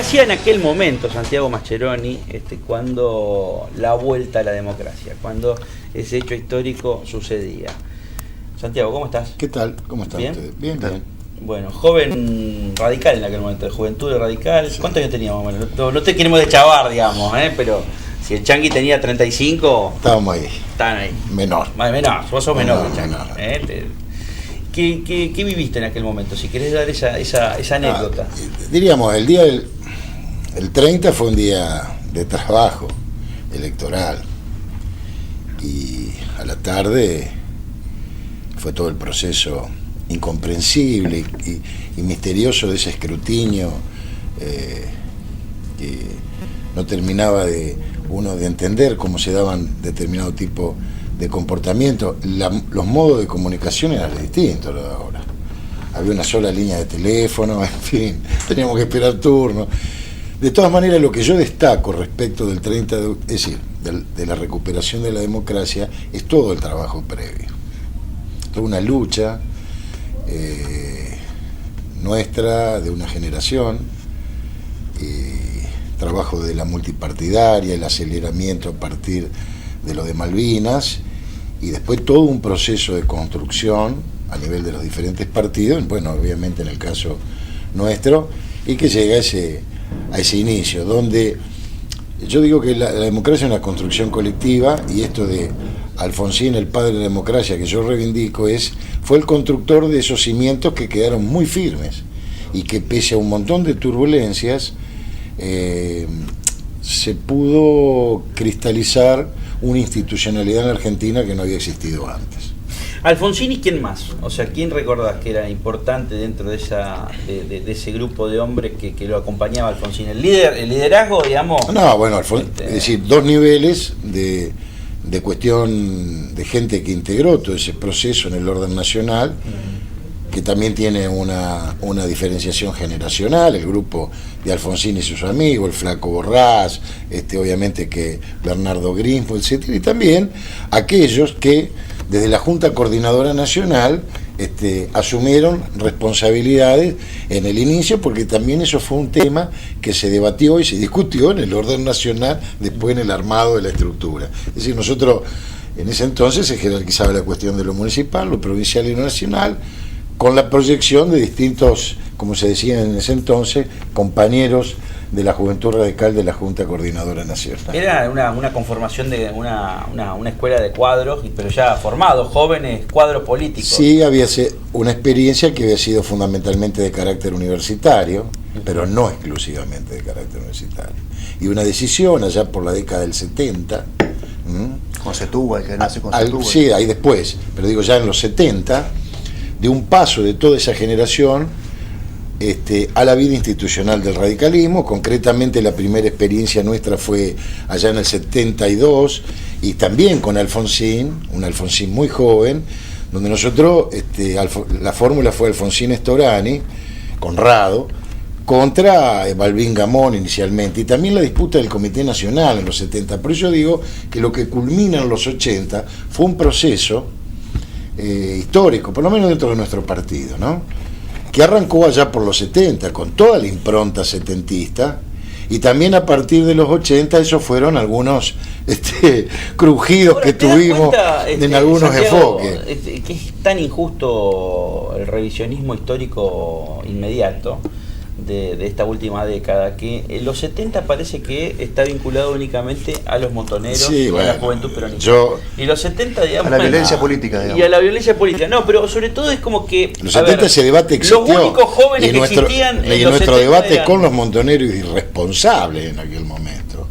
hacía en aquel momento Santiago Mascheroni cuando la vuelta a la democracia, cuando ese hecho histórico sucedía? Santiago, ¿cómo estás? ¿Qué tal? ¿Cómo están ustedes? Bien, bien. Bueno, joven radical en aquel momento, de juventud radical. Sí. ¿Cuántos años teníamos? Bueno, no te queremos de chavar, digamos, pero si el Chanqui tenía 35, Estábamos ahí. estaban ahí. Menor. Menor, vos sos menor que el Menor. Chanqui. ¿Qué viviste en aquel momento? Si querés dar esa anécdota. Diríamos, el día del 30 fue un día de trabajo electoral. Y a la tarde fue todo el proceso incomprensible y misterioso de ese escrutinio que no terminaba uno de entender cómo se daban determinado tipo de comportamiento. Los modos de comunicación eran distintos a los de ahora. Había una sola línea de teléfono, en fin, teníamos que esperar turno. De todas maneras, lo que yo destaco respecto del 30 es decir, de la recuperación de la democracia, es todo el trabajo previo. Toda una lucha nuestra, de una generación, trabajo de la multipartidaria, el aceleramiento a partir de lo de Malvinas, y después todo un proceso de construcción a nivel de los diferentes partidos, bueno, obviamente en el caso nuestro, y que llega a ese inicio, donde yo digo que la democracia es una construcción colectiva, y esto de Alfonsín, el padre de la democracia, que yo reivindico, fue el constructor de esos cimientos que quedaron muy firmes, y que pese a un montón de turbulencias, se pudo cristalizar una institucionalidad en Argentina que no había existido antes. Alfonsín, ¿y quién más? O sea, ¿quién recordás que era importante dentro de ese grupo de hombres que lo acompañaba a Alfonsín? ¿El liderazgo, digamos? No, bueno, es decir, dos niveles de cuestión de gente que integró todo ese proceso en el orden nacional, que también tiene una diferenciación generacional, el grupo de Alfonsín y sus amigos, el Flaco Borrás, obviamente que Bernardo Grimpo, etc. Y también aquellos que desde la Junta Coordinadora Nacional asumieron responsabilidades en el inicio, porque también eso fue un tema que se debatió y se discutió en el orden nacional, después en el armado de la estructura. Es decir, nosotros en ese entonces se jerarquizaba la cuestión de lo municipal, lo provincial y lo nacional, con la proyección de distintos, como se decía en ese entonces, compañeros de la Juventud Radical de la Junta Coordinadora Nacional. Era una conformación de una escuela de cuadros, pero ya formados, jóvenes cuadros políticos. Sí, había una experiencia que había sido fundamentalmente de carácter universitario, pero no exclusivamente de carácter universitario. Y una decisión allá por la década del 70. Con Setúbal, que nace con Setúbal. Sí, ahí después, pero digo ya en los 70, de un paso de toda esa generación a la vida institucional del radicalismo. Concretamente la primera experiencia nuestra fue allá en el 72, y también con Alfonsín, un Alfonsín muy joven, donde nosotros, la fórmula fue Alfonsín Storani, Conrado, contra Balbín Gamón inicialmente, y también la disputa del Comité Nacional en los 70. Por eso digo que lo que culmina en los 80 fue un proceso histórico, por lo menos dentro de nuestro partido, ¿no?, que arrancó allá por los 70 con toda la impronta setentista, y también a partir de los 80 esos fueron algunos crujidos. Ahora, que tuvimos en algunos Santiago, enfoques. Que es tan injusto el revisionismo histórico inmediato de esta última década, que en los 70 parece que está vinculado únicamente a los montoneros, sí, y a la juventud peronista. Y los 70, digamos, a la violencia política, digamos. Y a la violencia política. No, pero sobre todo es como que los 70 ese debate existió. Los únicos jóvenes que existían y nuestro debate con los montoneros irresponsables en aquel momento.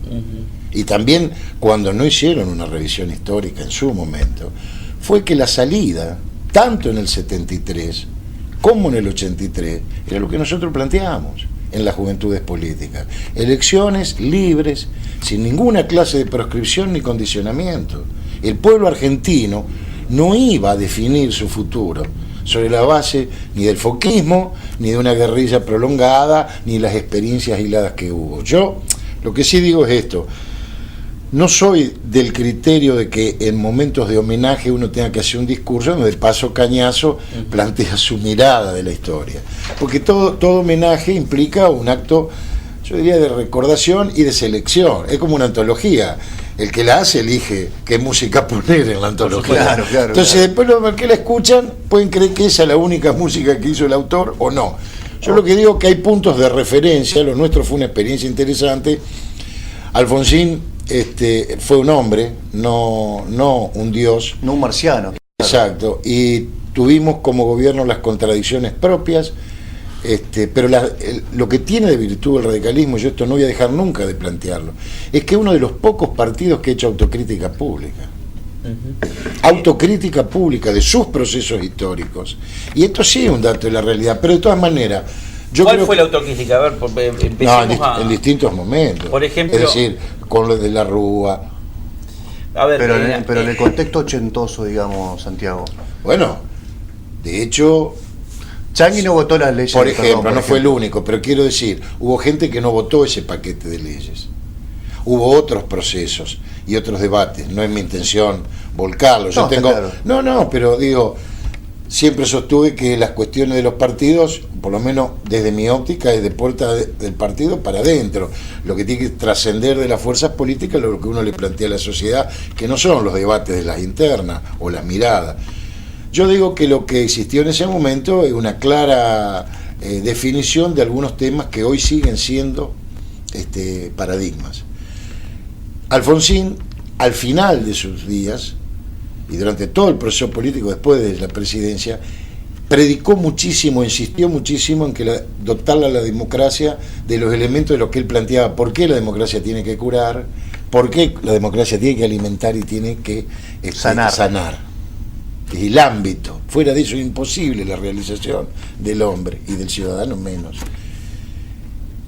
Y también cuando no hicieron una revisión histórica en su momento, fue que la salida, tanto en el 73 como en el 83, era lo que nosotros planteábamos en las juventudes políticas: elecciones libres, sin ninguna clase de proscripción ni condicionamiento. El pueblo argentino no iba a definir su futuro sobre la base ni del foquismo, ni de una guerrilla prolongada, ni las experiencias aisladas que hubo. Yo lo que sí digo es esto: no soy del criterio de que en momentos de homenaje uno tenga que hacer un discurso donde el Paso Cañazo plantea su mirada de la historia, porque todo homenaje implica un acto yo diría de recordación y de selección. Es como una antología. El que la hace elige qué música poner en la antología. Claro, Entonces, después los que la escuchan pueden creer que esa es la única música que hizo el autor o no. Yo lo que digo es que hay puntos de referencia. Lo nuestro fue una experiencia interesante. Alfonsín fue un hombre, no un dios. No un marciano. Exacto. Y tuvimos como gobierno las contradicciones propias. Pero lo que tiene de virtud el radicalismo, yo esto no voy a dejar nunca de plantearlo, es que uno de los pocos partidos que ha hecho autocrítica pública. Autocrítica pública de sus procesos históricos. Y esto sí es un dato de la realidad, pero de todas maneras... ¿Cuál fue la autocrítica? A ver, empecemos en distintos momentos. Por ejemplo... Es decir, con lo de la Rúa. A ver, pero en el contexto ochentoso, digamos, Santiago. Bueno, de hecho... Changuí no votó las leyes. Por ejemplo, no fue el único, pero quiero decir, hubo gente que no votó ese paquete de leyes. Hubo otros procesos y otros debates. No es mi intención volcarlo. Yo tengo... Claro. No, pero digo, siempre sostuve que las cuestiones de los partidos, por lo menos desde mi óptica, es de puerta del partido para adentro. Lo que tiene que trascender de las fuerzas políticas es lo que uno le plantea a la sociedad, que no son los debates de las internas o las miradas. Yo digo que lo que existió en ese momento es una clara definición de algunos temas que hoy siguen siendo paradigmas. Alfonsín, al final de sus días, y durante todo el proceso político después de la presidencia, predicó muchísimo, insistió muchísimo en que dotar a la democracia de los elementos de lo que él planteaba. ¿Por qué la democracia tiene que curar? ¿Por qué la democracia tiene que alimentar y tiene que sanar? Y el ámbito, fuera de eso es imposible la realización del hombre y del ciudadano menos.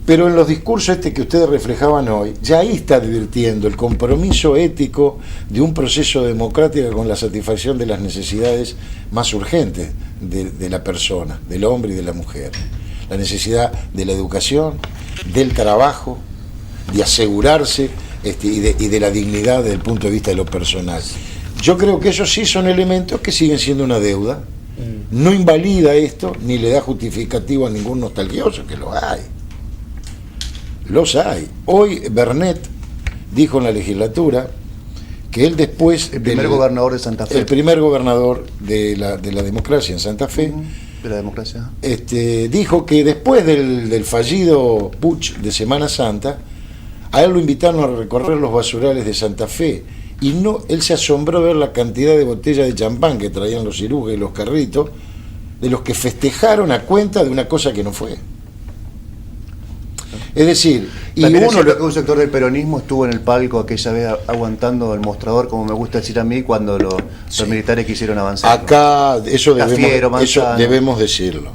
Pero en los discursos que ustedes reflejaban hoy, ya ahí está advirtiendo el compromiso ético de un proceso democrático con la satisfacción de las necesidades más urgentes de la persona, del hombre y de la mujer. La necesidad de la educación, del trabajo, de asegurarse y de la dignidad desde el punto de vista de lo personal. Yo creo que esos sí son elementos que siguen siendo una deuda. No invalida esto, ni le da justificativo a ningún nostalgioso, que los hay. Los hay. Hoy Bernet dijo en la legislatura que él después... El primer gobernador de Santa Fe. El primer gobernador de la democracia en Santa Fe. De la democracia. Dijo que después del fallido putsch de Semana Santa, a él lo invitaron a recorrer los basurales de Santa Fe. Y él se asombró de ver la cantidad de botellas de champán que traían los cirujas y los carritos, de los que festejaron a cuenta de una cosa que no fue. Es decir, y uno que un sector del peronismo estuvo en el palco aquella vez aguantando el mostrador, como me gusta decir a mí, cuando los militares quisieron avanzar. Acá eso debemos decirlo.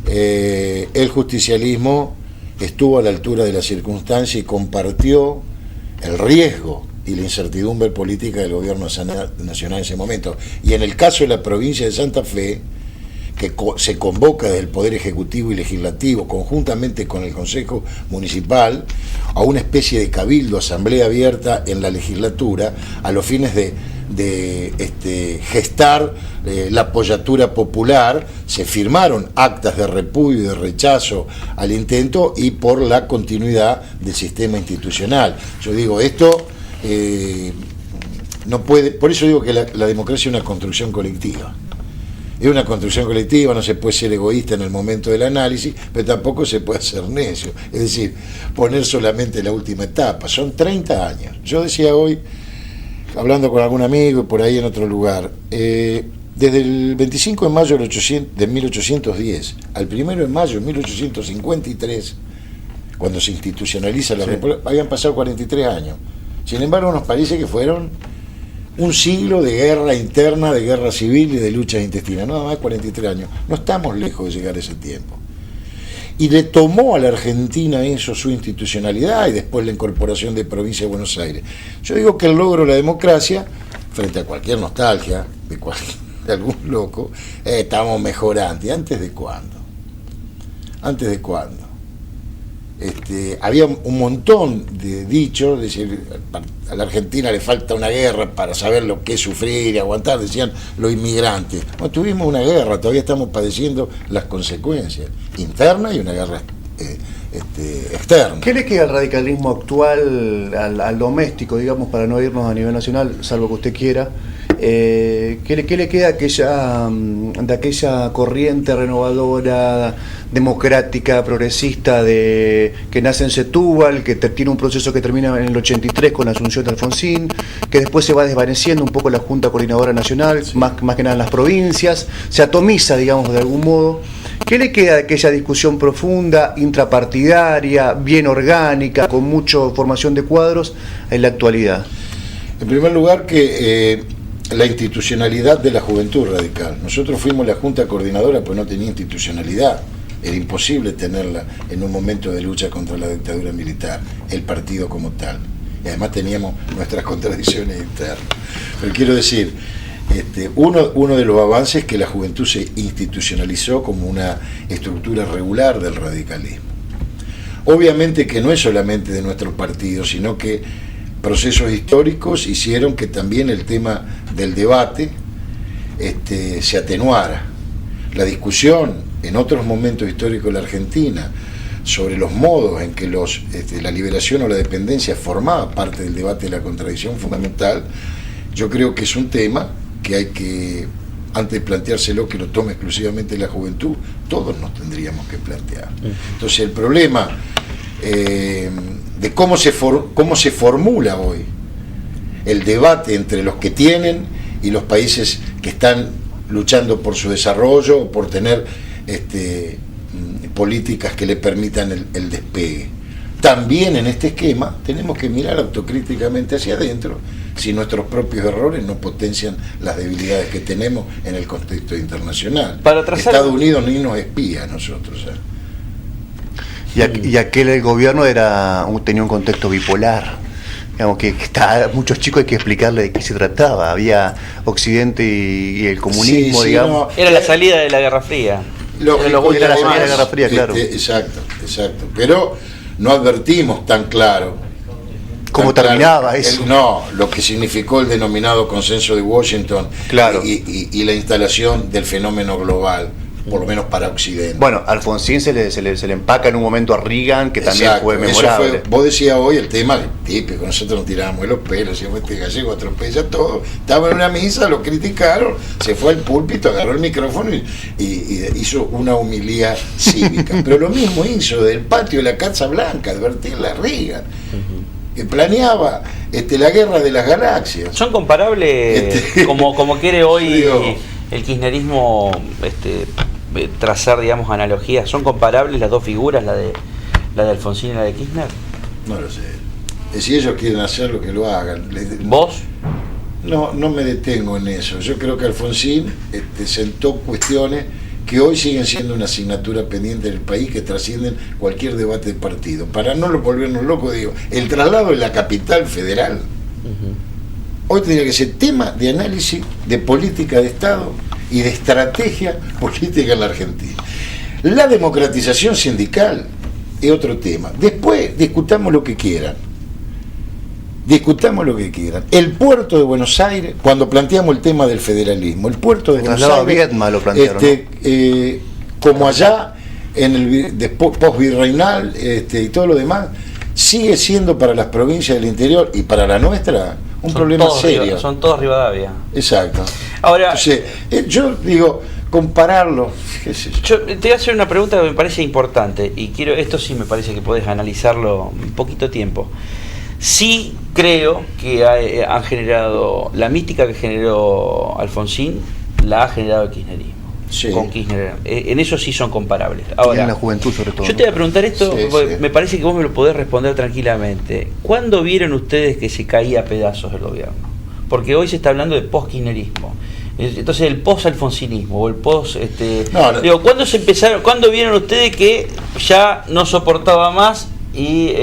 El justicialismo estuvo a la altura de la circunstancia y compartió el riesgo y la incertidumbre política del gobierno nacional en ese momento. Y en el caso de la provincia de Santa Fe, que se convoca desde el Poder Ejecutivo y Legislativo, conjuntamente con el Consejo Municipal, a una especie de cabildo, asamblea abierta en la legislatura, a los fines de gestar la apoyatura popular. Se firmaron actas de repudio y de rechazo al intento y por la continuidad del sistema institucional. Yo digo, esto no puede, por eso digo que la democracia es una construcción colectiva. Es una construcción colectiva, no se puede ser egoísta en el momento del análisis, pero tampoco se puede ser necio. Es decir, poner solamente la última etapa. Son 30 años. Yo decía hoy, hablando con algún amigo y por ahí en otro lugar, desde el 25 de mayo de 1810 al 1 de mayo de 1853, cuando se institucionaliza la República, habían pasado 43 años. Sin embargo, nos parece que fueron un siglo de guerra interna, de guerra civil y de luchas intestinas, nada más 43 años. No estamos lejos de llegar a ese tiempo. Y le tomó a la Argentina eso, su institucionalidad, y después la incorporación de Provincia de Buenos Aires. Yo digo que el logro de la democracia, frente a cualquier nostalgia de algún loco, estamos mejor antes. ¿Antes de cuándo? ¿Antes de cuándo? Había un montón de dichos, decir, a la Argentina le falta una guerra para saber lo que es sufrir y aguantar, decían los inmigrantes. No tuvimos una guerra, todavía estamos padeciendo las consecuencias internas y una guerra externo. ¿Qué le queda al radicalismo actual, al doméstico, digamos, para no irnos a nivel nacional, salvo que usted quiera? ¿Qué le queda de aquella corriente renovadora, democrática, progresista que nace en Setúbal, que tiene un proceso que termina en el 83 con la asunción de Alfonsín, que después se va desvaneciendo un poco la Junta Coordinadora Nacional, sí, más que nada en las provincias, se atomiza, digamos, de algún modo? ¿Qué le queda de aquella discusión profunda, intrapartidaria, bien orgánica, con mucha formación de cuadros en la actualidad? En primer lugar, que la institucionalidad de la Juventud Radical. Nosotros fuimos la Junta Coordinadora, pues no tenía institucionalidad. Era imposible tenerla en un momento de lucha contra la dictadura militar, el partido como tal. Y además teníamos nuestras contradicciones internas. Pero quiero decir, uno de los avances es que la juventud se institucionalizó como una estructura regular del radicalismo. Obviamente que no es solamente de nuestro partido, sino que procesos históricos hicieron que también el tema del debate se atenuara. La discusión en otros momentos históricos de la Argentina sobre los modos en que la liberación o la dependencia formaba parte del debate de la contradicción fundamental, yo creo que es un tema que hay que, antes de planteárselo que lo tome exclusivamente la juventud, todos nos tendríamos que plantear. Entonces el problema de cómo se formula hoy el debate entre los que tienen y los países que están luchando por su desarrollo o por tener políticas que le permitan el despegue. También en este esquema tenemos que mirar autocríticamente hacia adentro si nuestros propios errores no potencian las debilidades que tenemos en el contexto internacional. Estados Unidos ni nos espía a nosotros. Y aquel gobierno tenía un contexto bipolar. Digamos que muchos chicos hay que explicarle de qué se trataba. Había Occidente y el comunismo, sí, digamos. No, era la salida de la Guerra Fría. Era la salida de la Guerra Fría, claro. Exacto. Pero no advertimos tan claro cómo terminaba eso. Lo que significó el denominado consenso de Washington, claro, y la instalación del fenómeno global, por lo menos para Occidente. Bueno, Alfonsín se le empaca en un momento a Reagan, que también fue memorable. Vos decías hoy el tema típico, nosotros nos tirábamos de los pelos, decíamos, este gallego atropella todo. Estaba en una misa, lo criticaron, se fue al púlpito, agarró el micrófono y hizo una humilía cívica. Pero lo mismo hizo del patio de la Casa Blanca, advertirle a Reagan, que planeaba la guerra de las galaxias. ¿Son comparables, como quiere hoy el kirchnerismo trazar, digamos, analogías? ¿Son comparables las dos figuras, la de Alfonsín y la de Kirchner? No lo sé. Si ellos quieren hacerlo, que lo hagan. ¿Vos? No me detengo en eso. Yo creo que Alfonsín sentó cuestiones que hoy siguen siendo una asignatura pendiente del país, que trascienden cualquier debate de partido. Para no volvernos locos, digo, el traslado de la capital federal hoy tendría que ser tema de análisis de política de Estado y de estrategia política en la Argentina. La democratización sindical es otro tema. Después discutamos lo que quieran. El puerto de Buenos Aires, cuando planteamos el tema del federalismo, el puerto de Buenos Aires, Viedma lo plantearon, ¿no? como allá en el post-virreinal y todo lo demás, sigue siendo para las provincias del interior y para la nuestra un problema serio. Son todos Rivadavia. Exacto. Ahora, entonces, yo digo, compararlo, qué sé yo. Yo te voy a hacer una pregunta que me parece importante, y esto sí me parece que podés analizarlo un poquito tiempo. Sí creo que han generado, la mística que generó Alfonsín, la ha generado el kirchnerismo. Sí. Con Kirchner. En eso sí son comparables. Ahora, en la juventud sobre todo. Yo te voy a preguntar esto, sí. Me parece que vos me lo podés responder tranquilamente. ¿Cuándo vieron ustedes que se caía a pedazos el gobierno? Porque hoy se está hablando de post-kirchnerismo. Entonces el post-alfonsinismo o el post... Digo, ¿cuándo vieron ustedes que ya no soportaba más y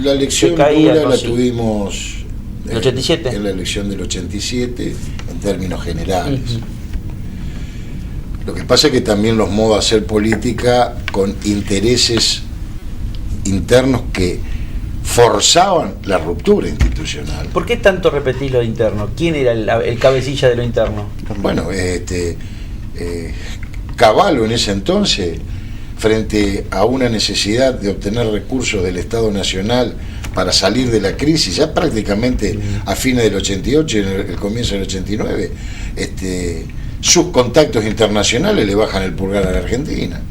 la elección dura la tuvimos ¿el 87? En la elección del 87 en términos generales. Lo que pasa es que también los modos de hacer política con intereses internos que forzaban la ruptura institucional. ¿Por qué tanto repetís lo interno? ¿Quién era el cabecilla de lo interno? Bueno, Cavallo en ese entonces frente a una necesidad de obtener recursos del Estado Nacional para salir de la crisis, ya prácticamente a fines del 88 y en el comienzo del 89, sus contactos internacionales le bajan el pulgar a la Argentina.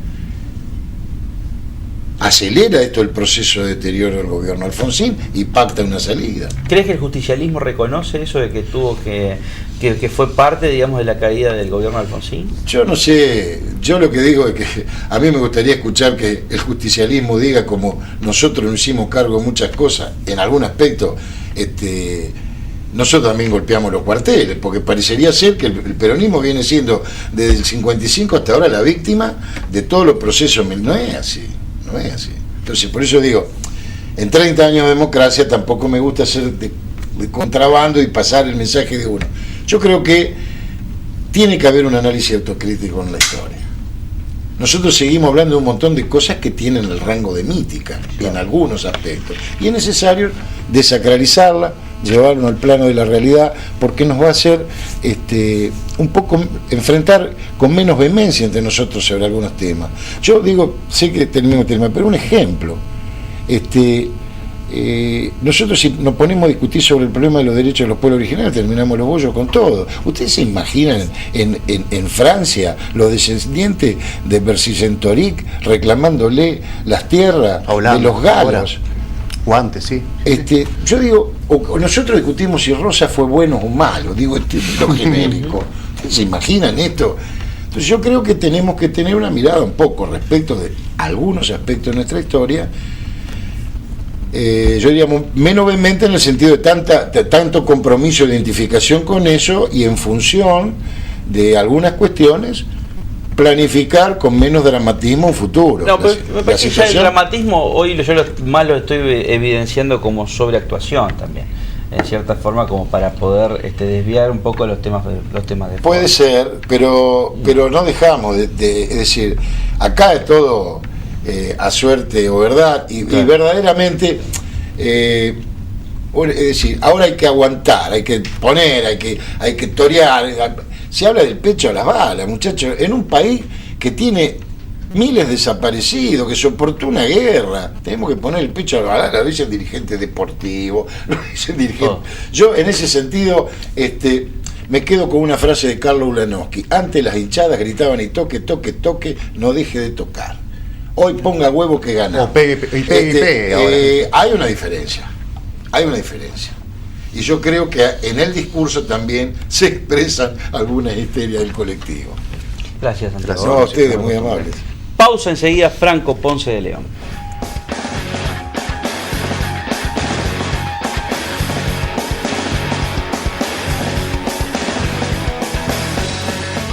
Acelera esto el proceso de deterioro del gobierno Alfonsín y pacta una salida. ¿Crees que el justicialismo reconoce eso de que tuvo que fue parte, digamos, de la caída del gobierno Alfonsín? Yo no sé, yo lo que digo es que a mí me gustaría escuchar que el justicialismo diga, como nosotros nos hicimos cargo de muchas cosas, en algún aspecto, nosotros también golpeamos los cuarteles, porque parecería ser que el peronismo viene siendo desde el 55 hasta ahora la víctima de todos los procesos. No es así. No es así. Entonces, por eso digo, en 30 años de democracia tampoco me gusta hacer de contrabando y pasar el mensaje de uno. Yo creo que tiene que haber un análisis autocrítico en la historia. Nosotros seguimos hablando de un montón de cosas que tienen el rango de mítica, en algunos aspectos. Y es necesario desacralizarla, llevarlo al plano de la realidad, porque nos va a hacer un poco enfrentar con menos vehemencia entre nosotros sobre algunos temas. Yo digo, sé que termino el tema, pero un ejemplo. Nosotros, si nos ponemos a discutir sobre el problema de los derechos de los pueblos originarios, terminamos los bollos con todo. ¿Ustedes se imaginan en Francia los descendientes de Vercingetorix reclamándole las tierras de los galos? O antes, sí. Yo digo, nosotros discutimos si Rosa fue bueno o malo, digo, lo genérico. ¿Se imaginan esto? Entonces yo creo que tenemos que tener una mirada un poco respecto de algunos aspectos de nuestra historia, yo diría menos vehemente en el sentido de tanto compromiso de identificación con eso, y en función de algunas cuestiones planificar con menos dramatismo un futuro. No, pero me parece que ya el dramatismo hoy yo más lo estoy evidenciando como sobreactuación también, en cierta forma, como para poder desviar un poco los temas de puede ser, pero no dejamos de es decir, acá es todo a suerte o verdad, y verdaderamente es decir, ahora hay que aguantar, hay que poner, hay que torear. Se habla del pecho a las balas, muchachos, en un país que tiene miles de desaparecidos, que soportó una guerra. Tenemos que poner el pecho a las balas, lo dicen dirigentes deportivos, lo dicen dirigentes. Yo, en ese sentido, me quedo con una frase de Carlos Ulanowski: antes las hinchadas gritaban y toque, toque, toque, no deje de tocar. Hoy ponga huevo que gana. O pegue, ahora. Hay una diferencia. Y yo creo que en el discurso también se expresan algunas histerias del colectivo. Gracias, Santiago. No, a ustedes, muy amables. Pausa, enseguida Franco Ponce de León.